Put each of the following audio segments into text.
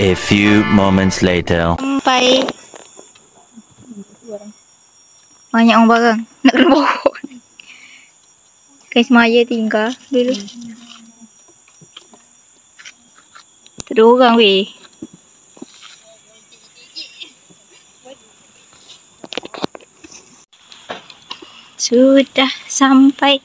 A few moments later. Sampai banyak orang barang nak kena bawa. Kais Maya tinggal dulu. Tak ada orang weh. Sudah sampai.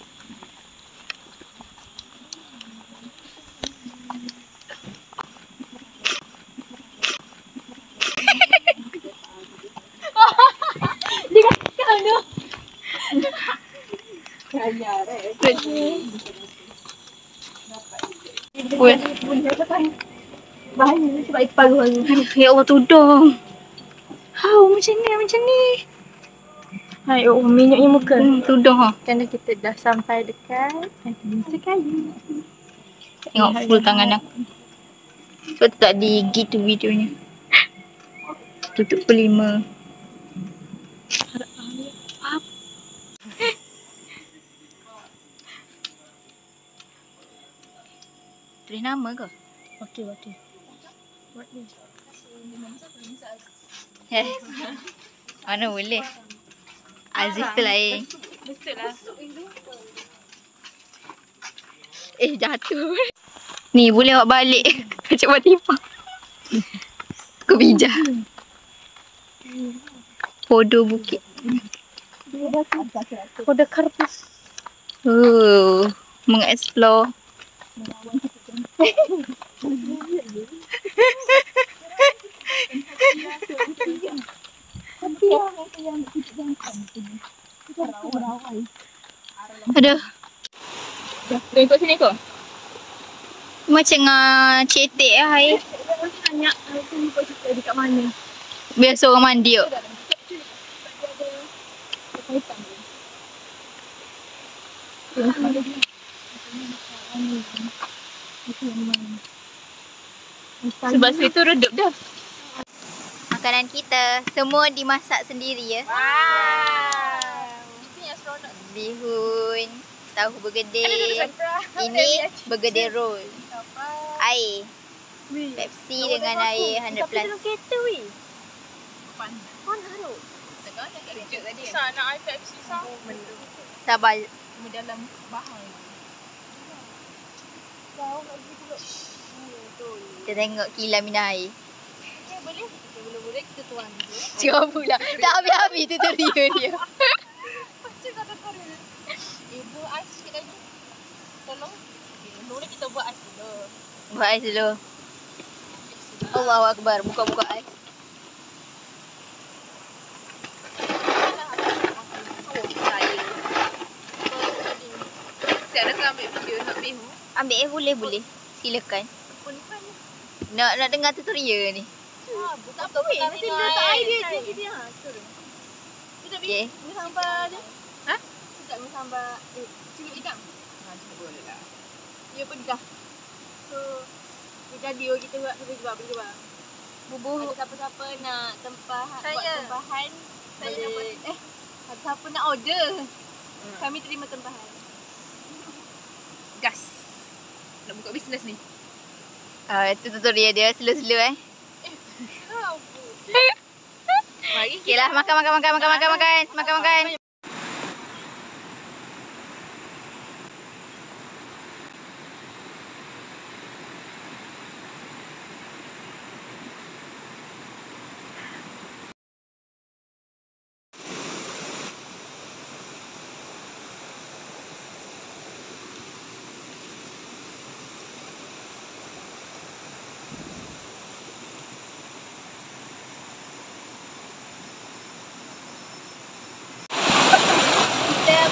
Bahaya sebab itu paruh baru. Ya Allah, tudung. How macam ni. Hai, oh minyaknya muka. Tudung ha. Kerana kita dah sampai dekat sekali. Tengok full tangan aku. Sebab tu tak digitu videonya. Tutup pukul 5. Tulis nama ke? Okey. Mana boleh. Aziz tu lain. Betul lah. Jatuh. Ni boleh awak balik. Macam timpang. Aku bijak. Podo bukit. Kode karpus. Mengeksplor. Aduh. Ikut sini kau. Macam cetek lah air. Tanya dekat mana? Biasa orang mandi kot. Sebab situ redup dah. Makanan kita semua dimasak sendiri ya. Itu yang seronok. Bihun, tahu bergedil. Ini bergedil roll. Air. Pepsi dengan air 100 plus. Kereta weh. Panas tu. Tengah nak kerja tadi. Sah nak air Pepsi sah. Sabar. Dalam bahang. Jauh lagi pula. Kita tengok kilang minum air. Boleh? Boleh kita tuang dulu. Cuba pula. Tak habis-habis tutorial dia. Macam kata Korea. Buat ais sikit lagi. Tolong. Boleh kita buat ais dulu. Buat ais dulu. Allahu Akbar. Buka-buka ais. Saya nak ambil video nak bihu. Ambil boleh. Silakan. Nak dengar tutorial ni. Tak apa weh. Nanti letak air dia. Sudah Okey. Ni sambal dia. Ha? Sudah ni sambal. Cuba ikan. Boleh lah. Dia pedah. So, dia jadi kita buat cuba. Bubuh. Ada siapa-siapa nak tempahan. Buat tempahan. Saya boleh. Ada siapa nak order. Kami terima tempahan. Gas. Nak buka bisnes ni. Itu tutorial dia. Slow-slow Mari. Okay lah. Makan.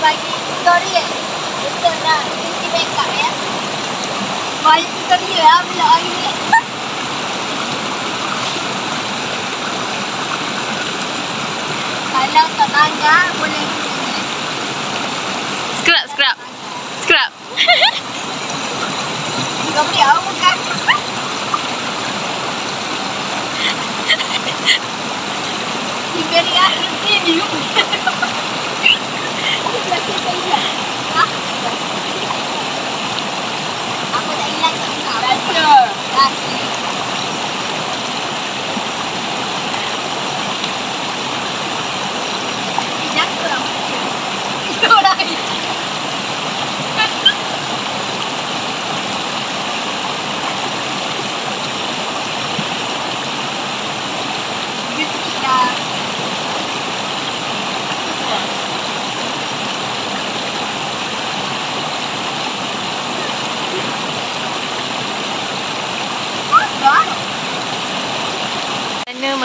Bagi tutorial untuk nak cuci makeup ya. Banyak tutorial lah bila hari ni. Kalau tak bangga boleh ni. Scrub. Kau beri awak bukan? Diberi air ini. Aku tak hilang tak? Betul.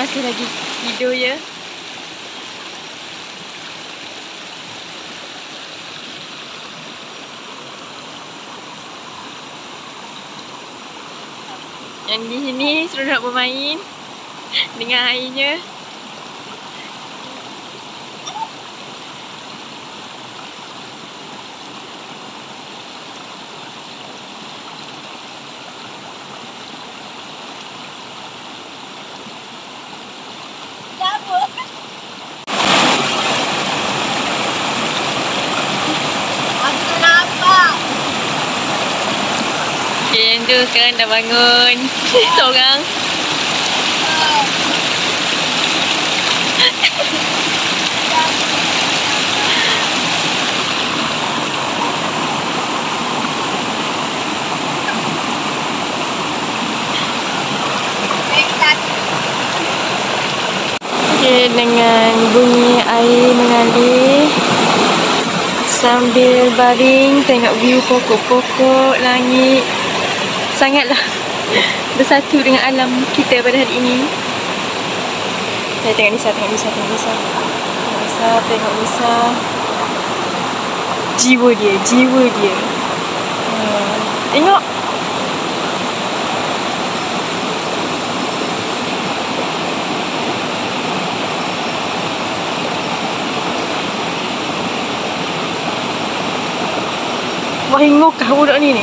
masih lagi tidur ya. Yang di sini seronok bermain dengan airnya. Okay, yang tu sekarang dah bangun. Seorang. Okay, dengan bunyi air mengalir sambil baring tengok view pokok-pokok, langit, sangatlah bersatu dengan alam kita pada hari ini. Saya tengok Nisa, tengok Nisa. Tengok Nisa. Jiwa dia. Tengok. Wah, hingukah budak ni?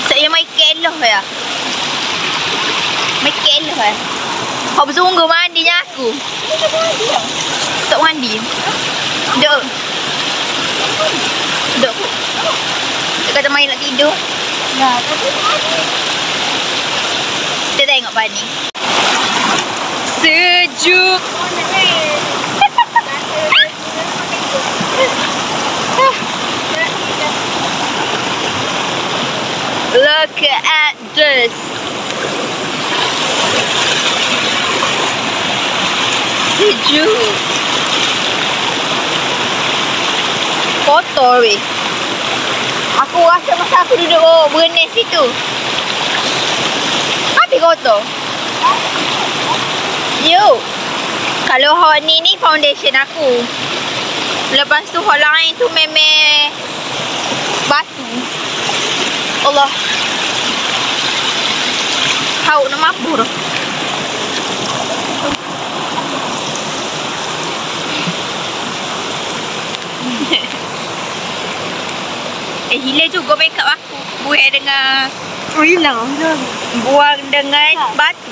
Saya mai keloh ya. Mai keloh ya. Kau bersungguh mandinya aku. Tak mandi. Duk. Dia kata main nak tidur. Nah, tapi mandi. Kita tengok Bani. Sejuk. Look at this. Sejuk. Kotor weh. Aku rasa masa aku duduk bernes situ. Habis kotor. Yo. Kalau hot ni foundation aku. Lepas tu hot lain tu memang batu. Allah. Hauk nak mabur. Hilang juga makeup aku. Buang dengan Hilang. Buang dengan batu.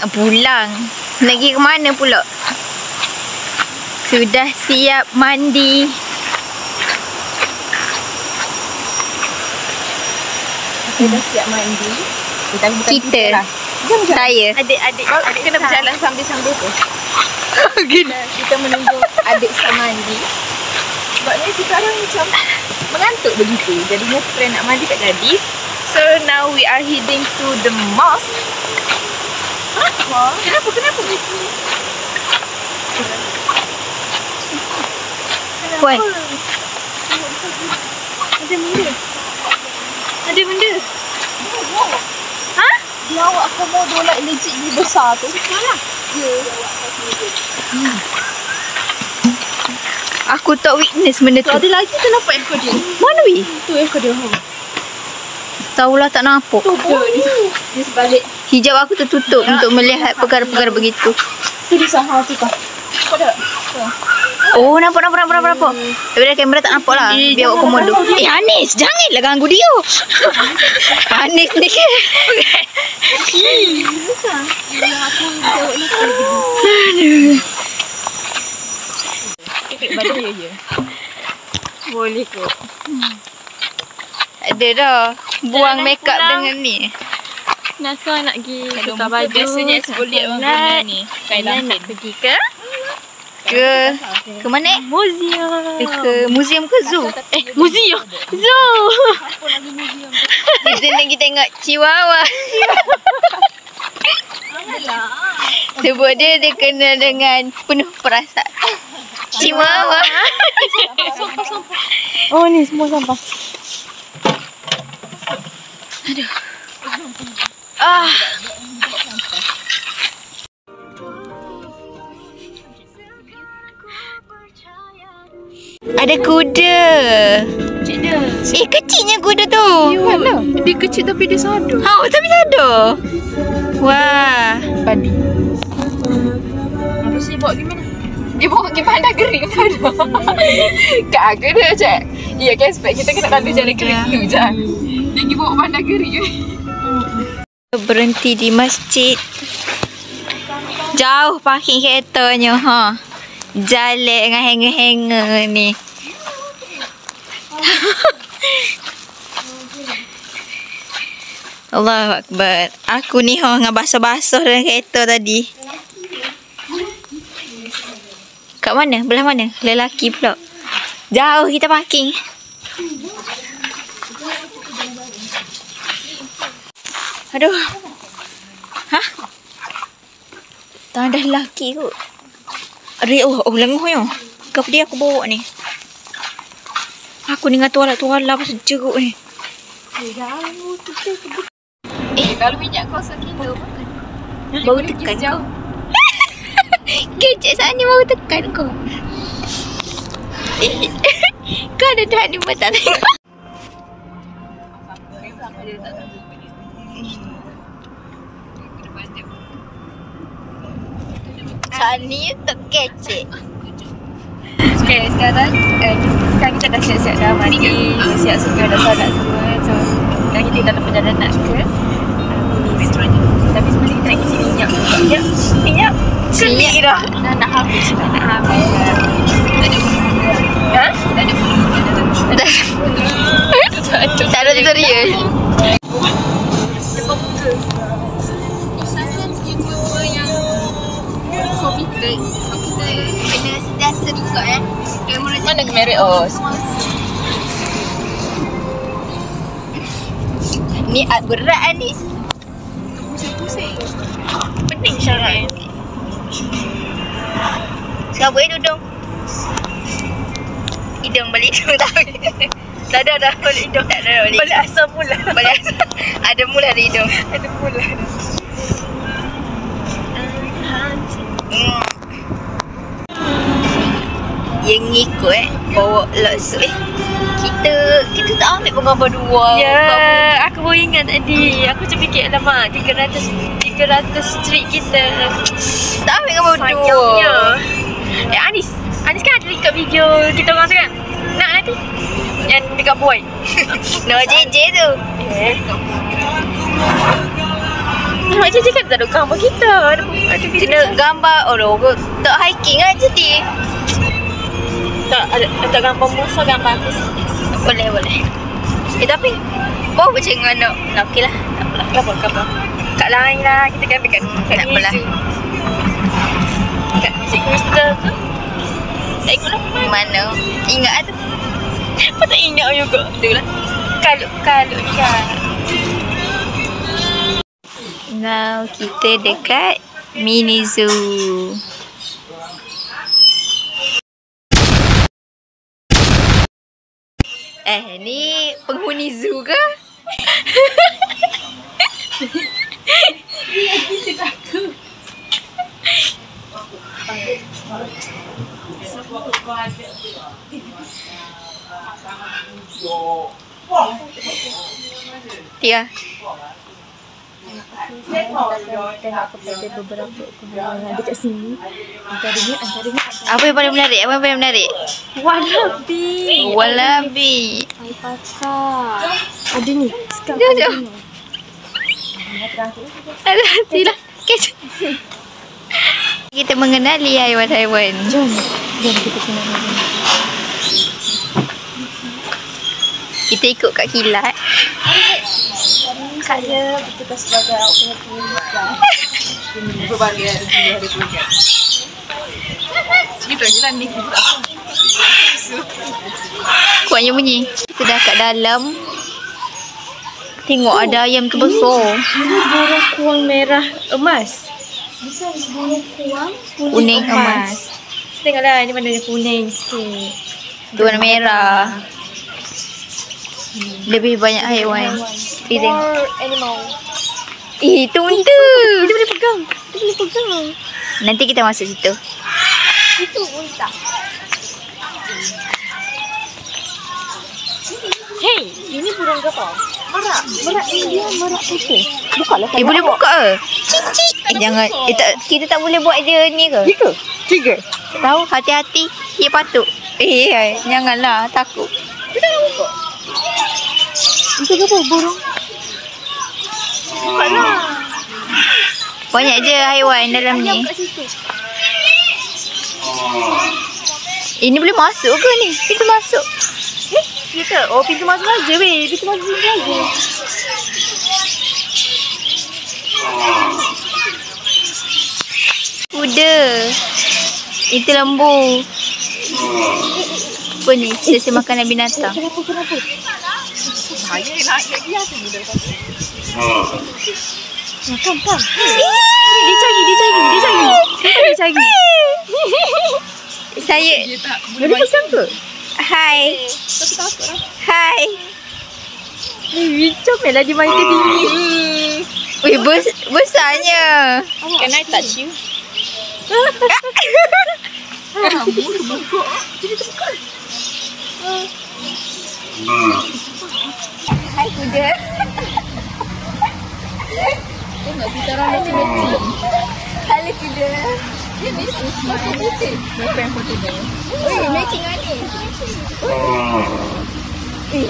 Pulang. Nak pergi ke mana pula? Sudah siap mandi. Sudah siap mandi. Kita. Saya. Adik kena berjalan sambil-sambil tu. Kita menunggu adik mandi. Sebabnya kita orang macam mengantuk begitu. Jadinya plan nak mandi tak jadi. So now we are heading to the mosque. Kenapa begitu? Puan. Ada benda. Ha? Dia awak komodo lah legit ni besar tu. Mana? Ya. Aku tak witness benda tu. Ada lagi tu nampak ekor dia. Mana weh? Tu ekor dia. Tahulah tak nampak. Tu dia sebalik. Hijab aku tertutup untuk melihat perkara-perkara begitu. Tu di sana tu kah? Pada. Oh, nampak. Daripada kamera tak nampak lah. Biar awak komodo. Anis, janganlah ganggu dia. Anis ni. Boleh kot. Ada dah. Buang makeup dengan ni. Nasa nak pergi tukar baju. Biasanya exfoliate orang guna ni. Kain nak lampin. pergi ke Ke mana? museum. Ke museum ke zoo? Museum. Zoo. Kita nak pergi tengok Chihuahua. Sebab dia kena dengan penuh perasaan. Chihuahua. Oh ni semua sampah. Ah. Ada kuda. Kecilnya kuda tu. Mana? Dia kecil tapi dia sadar. Tapi sadar. Wah. Padi. Terus dia bawa pergi mana? Dia bawa pergi Bandar Gering mana? Kat aku dia macam, ya kan sebab kita kena lalu jalan kereta je. Dia pergi bawa Bandar Gering. Berhenti di masjid. Jauh parking keretanya. Jalan dengan hanger-hanger ni. Allahu Akbar. Aku ni dengan basah-basah dalam kereta tadi. Kat mana? Belah mana? Lelaki pula. Jauh kita parking. Aduh. Tak ada lelaki kot. Aduh ya Allah. Oh lenguhnya. Kenapa dia aku bawa ni? Aku ni dengan tuala-tuala pasal jeruk ni. Kalau minyak kau sekilo makan. Bau tekan kau. Kecik saat ni bau tekan kau. Kau ada dah ni pun tak tengok. Saat ni tak kecik. Okay, sekarang kita dah siap-siap dah mandi, siap semua dah solat semua. So, sekarang kita dalam perjalanan ke tapi sebenarnya kita nak isi minyak. Minyak kelik dah. Nak habis dah. Tak ada bulu. Tak ada tutorial. Depan muka. Sana YouTuber yang komputer Kena sentiasa buka kamera. mana kamera? Oh, Ni berat Anis. pusing-pusing. Pening sangat. Sekarang boleh duduk. Hidung balik hidung tak boleh. Tak ada balik hidung. Tak ada balik. Balik asal mula. Balik asal. Ada mula ada hidung. Ada mula. Yang ngikut bawa laksuk kita tak ambil pun gambar dua. Ya, aku baru ingat tadi. Aku macam fikir alamak 300 street kita. Tak ambil gambar Sayangnya. dua. Anis kan ada dekat video kita orang tu kan? Nak nanti? Yang dekat boy. No JJ tu. Mak JJ kan tak ada gambar kita. Ada video. Kena gambar tak hiking kan jadi. Tak gambar musuh, gambar aku. Boleh. Tapi bau macam mana? Okey lah. Tak apalah. Gambar. Kat lain lah. Kita kan ambil kat Tak apalah. Kat Cik Crystal tu. Tak ikut lah. Mana? Ingat tu. Apa tak ingat juga. Itulah. Kalut ni kan. Now kita dekat mini zoo. Ni penghuni zoo ke? Kita takut. Tia. Tengok kepada beberapa ukuran dekat sini. Antaranya Apa yang paling menarik? Wallaby. Alpaka. Ada ni. Jom. Alah, silah. Kita mengenali haiwan-haiwan. Jom kita kenal. Kita ikut Kak Kilat. Saya bertugas sebagai operator lah. Berbagai hari program. Cerita je lah ni. Kuatnya bunyi. Kita dah kat dalam. Tengok ada ayam tu besar. Ini burung kuang merah emas. Bisa burung kuang Kuning emas. Tengoklah ni warna kuning sikit. Tu warna merah. Lebih banyak haiwan. Kita tengok. More animal. Itu unta. Kita boleh pegang. Kita boleh pegang. Nanti kita masuk situ. Itu unta. Hey, ini burung apa? Merak. Merak India, merak putih. Bukalah. Boleh buka ke? Cik. Jangan. Kita tak boleh buat dia ni ke? Tiga. Tiga. Tahu, hati-hati. Dia patut. Janganlah. Takut. Kita nak buka. Itu apa? Burung? Bukalah. Banyak je haiwan dalam ni. Kat situ. Ini boleh masuk ke ni? Pintu masuk. Kita. Oh, pintu masuk aja weh. Pintu masuk sini aja. Kuda. Itu lembu. Apa ni? Sesi makanan binatang. Kenapa? Bahaya nak lagi apa ni dah. Kam. Dia cari. Saya. Boleh pegang ke? Hai. Hai. Comel lah dia main ke sini. Weh, besarnya. Can I touch you? Hai kuda. Tengok kita orang macam-macam. Halo kuda. Dia ni macam putih. Siapa yang foto dia? Weh, matching lah ni.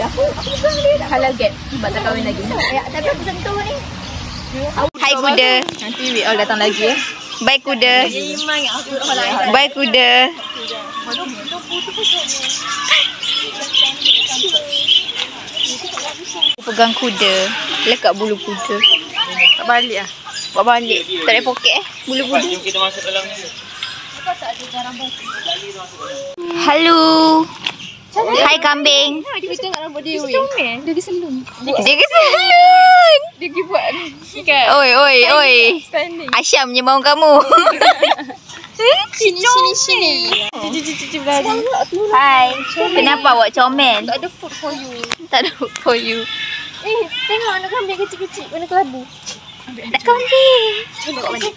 Aku pegang dia dah. Halal get. Sebab tak kahwin lagi. Tapi aku sentuh ni. Hai kuda. Nanti we all datang lagi. Bye kuda. Iman yang aku kalau Bye kuda. Aku pegang kuda. Lekat bulu kuda. tak balik ah. Bawa balik. Tak ada poket bulu kuda. Jom kita masuk dalam ni. Halo. Hai kambing. Dia tengok rambut dia weh. Dia keselun. Dia keselun. Dia pergi buat ni. Ikat. Oi. Standing. Asyam je mahu kamu. Sini. Cici berlari. Hai. Kenapa awak comel? Tak ada food for you. Tak ada food for you. Tengok anak kambing kecil-kecil. Warna kelabu. Nak kambing. Tengok balik.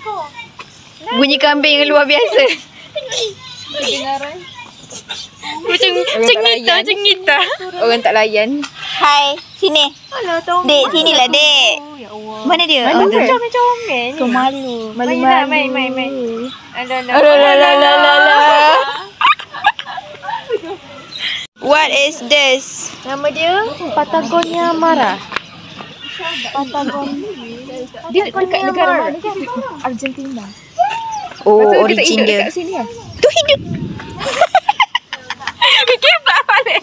Bunyi kambing yang luar biasa. Kedengaran. Macam ngita. Orang tak layan. Hai. Sini. Alah, tahu. Dek, sinilah dek. Ya Allah. Mana dia? Malu tu. comel-comel ni. Kau malu. Main. Alah. What is this? Nama dia Patagonia Mara. Dia dekat negara mana? Argentina. Oh, origin dia. Kat sini lah. Tu hidup. Fikir tak balik.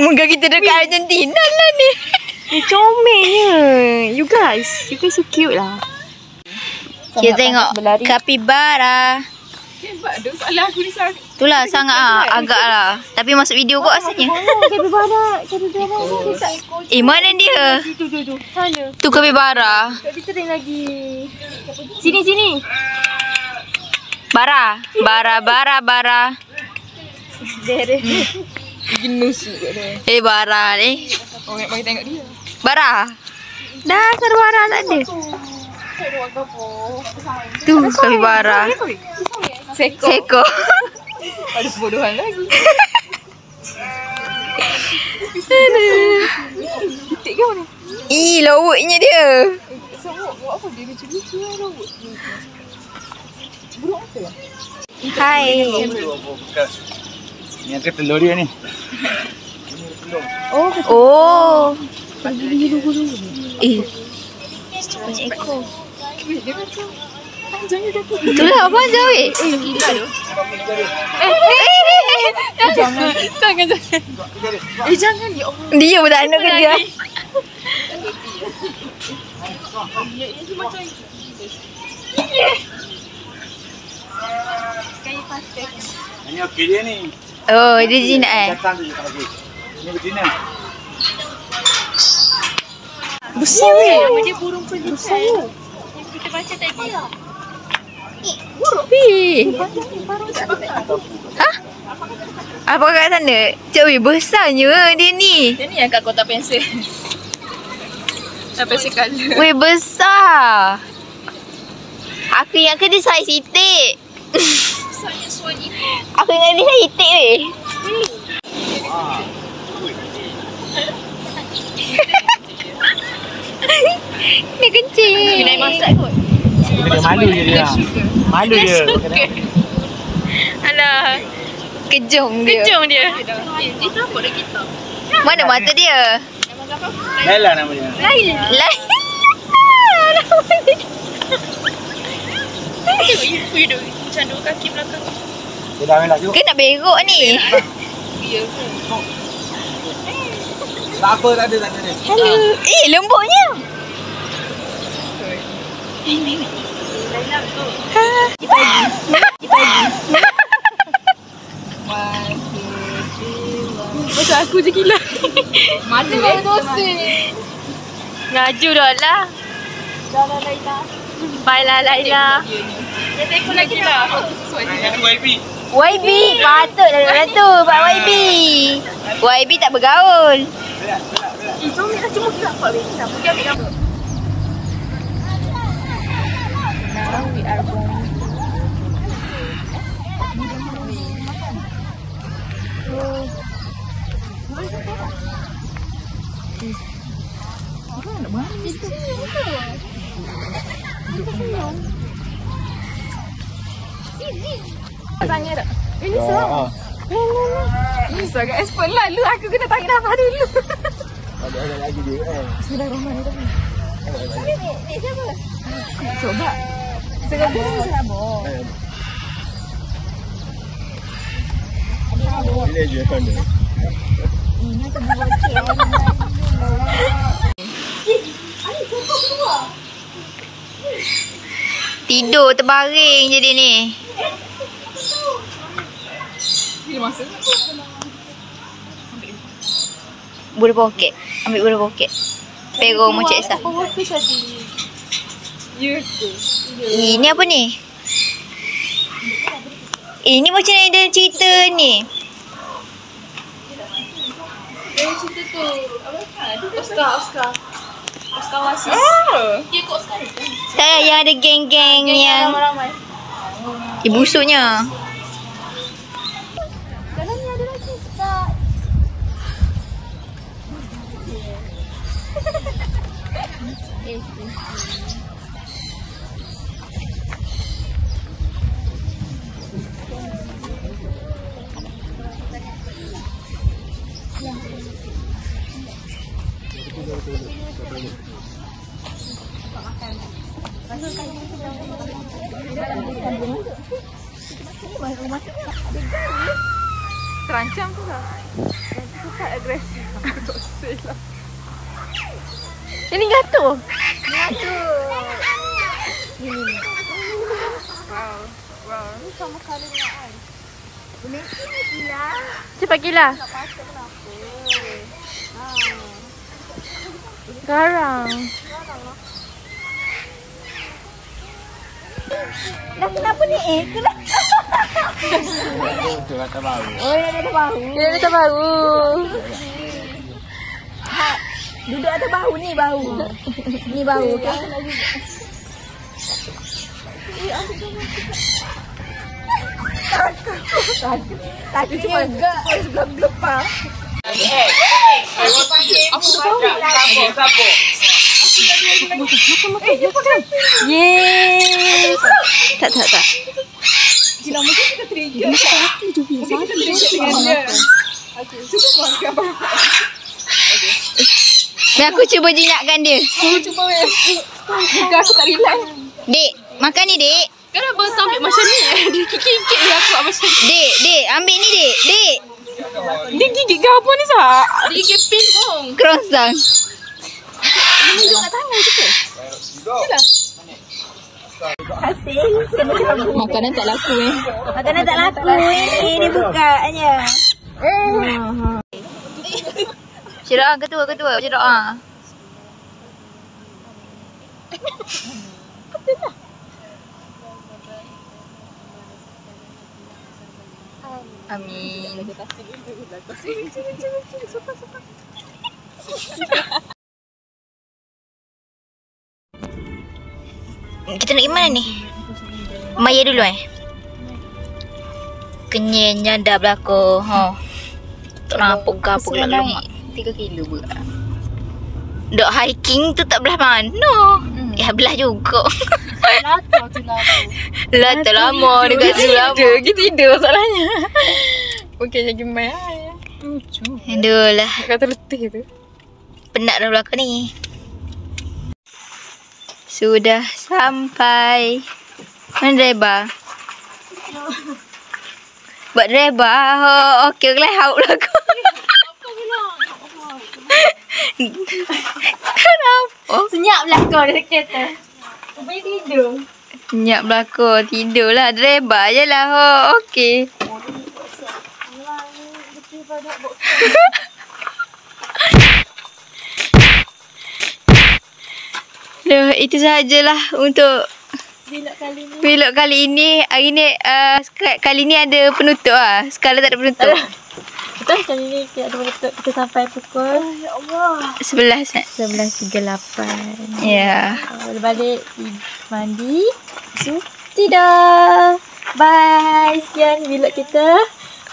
Moga kita dekat Argentina lah ni. Comelnya. You guys so cute lah. Kita tengok kapibara. Hebat tu soalan aku ni sangat. Itulah sangat agak lah. Tapi masuk video kot asalnya. Kapibara. Mana dia? Tu. Sana. Tu kapibara. Tak diterin lagi. Sini. Bara. Dere. Genus kat dia. Bara ni. Oh, nak bagi tengok dia. Bara. Dah bara tak ada. Tu kapibara. Seko. Ada kebodohan lagi. Titik ke mana? Lawaknya dia. Semua buat apa dia macam lucu lah robot. Buruk apa lah? Hai. Ni ada telur dia ni. Oh. Banyak ekor. Dia macam panjangnya kaki. Itulah apa jauh Gila tu. Jangan. Jangan ya Allah. Dia pun tak nak kerja. Dia cuma macam kayu pastel. Ini okey dia ni. Oh, dia jinak Datang tu je tak okey. Ini betina. Besar weh. Nama dia burung pelita. Yang kita baca tadi. Buruk pi. Ha? Apa kat sana? Cik weh, besarnya dia ni. Dia ni yang kat kotak pensel. Tak pensel colour. Weh, besar. Aku ingatkan dia saiz itik. Saya suami. Aku ingat dia saiz itik weh. Dia kencing. Kena masak kot. Dia malu je dia. Malu dia. Alah. Kejong dia. Kejong dia. Itu apa dah kita? Mana mata dia? Nama apa? Laila nama dia. Lain. Tengok you duduk macam dua kaki belakang. Dia dah melak tu. Ke nak berok ni? Ya ke? Tak apa, tak ada. Hello. Lembutnya. Laila tu. Macam aku je gila. Mana dosa? Ngaju dah lah. Dah Laila. Bye lah Laila. Dia tekor lagi dah. Yang YB. YB. Patutlah dalam tu. Pak YB. YB tak bergaul. Jom ni cuma kita apa weh? Kita pergi ambil gambar. Now we are going. Tanya tak? Ini serang. Ini sangat expert lalu aku kena tarik nafas dulu. Ada lagi dia. Bismillahirrahmanirrahim. Ni siapa? Coba. Serabut. Bila je sana. Tidur terbaring je dia ni. Bila masa? Bola poket. Ambil bola poket. Pero macam Esa. Ya ke? Ini apa ni? Ini macam ada cerita ni. Yang cerita tu apa? Oscar Wasis. Dia kot Oscar ni. Tak, yang ada geng-geng yang ramai-ramai. busuknya. Dalam ni ada lagi. Tak. Terancam tu lah. Nanti tu tak agresif. Aku tak say lah. Ini gatuk. Wow. Wow. Ni sama kali dengan ais. Boleh gila. Cepat gila. Tak patut kenapa. Garang. Dah kenapa ni? Kenapa? Tu kata baru. Oh, dia ada bahu. Dia ada baru. Duduk atas bahu ni bahu. Ni bahu kan. Kakinya agak gelap-gelap. Aku tak tahu. Yeay. Tak. Gila, mungkin kita trigger. Mesti tu biasa. Kita trigger dengan dia. Okay, cuba buat gambar. Biar aku cuba jinyakkan dia. Cuba weh. Juga aku tak relax. Dek, makan ni, Dek. Kenapa kau ambil macam ni? Dia kikik je aku buat macam ni. Dek, ambil ni, Dek. Dek. Dia gigit ke apa ni, Sak? Dia gigit pin pun. Kerongsang. Ini duduk kat tangan kita. Makanan tak laku Makanan tak laku ni bukanya. Syirah ketua. Syirah. Amin. Kita nak pergi mana ni? Maya dulu Kenyanya dah berlaku. Tak nampak ke apa gelap lemak. 3 kilo pun. Dok hiking tu tak belah mana? Ya belah juga. Lah tak lama dekat Sulam. Kita tidur soalnya. Bukannya gimana ya. Aduh lah. Kata letih tu. Penat dah belakang ni. Sudah sampai. Mana driver? Buat driver. Okey lah hauk lah aku. Kenapa? Senyap lah kau dari kereta. Boleh tidur. Senyap belakang. Tidur lah. Driver je lah. Okey. Duh, itu sahajalah untuk vlog kali ini. Hari ni kali ni ada penutup lah. Sekarang tak ada penutup. Betul kali ni kita ada betul. Kita sampai pukul 11.38. Ya. Balik mandi. So, tidur. Bye. Sekian vlog kita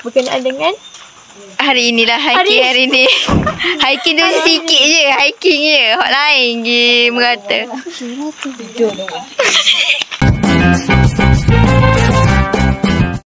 berkenaan dengan Hari inilah hiking hari ni. Hiking tu sikit je. Hiking je. Hot lain je merata. tidur.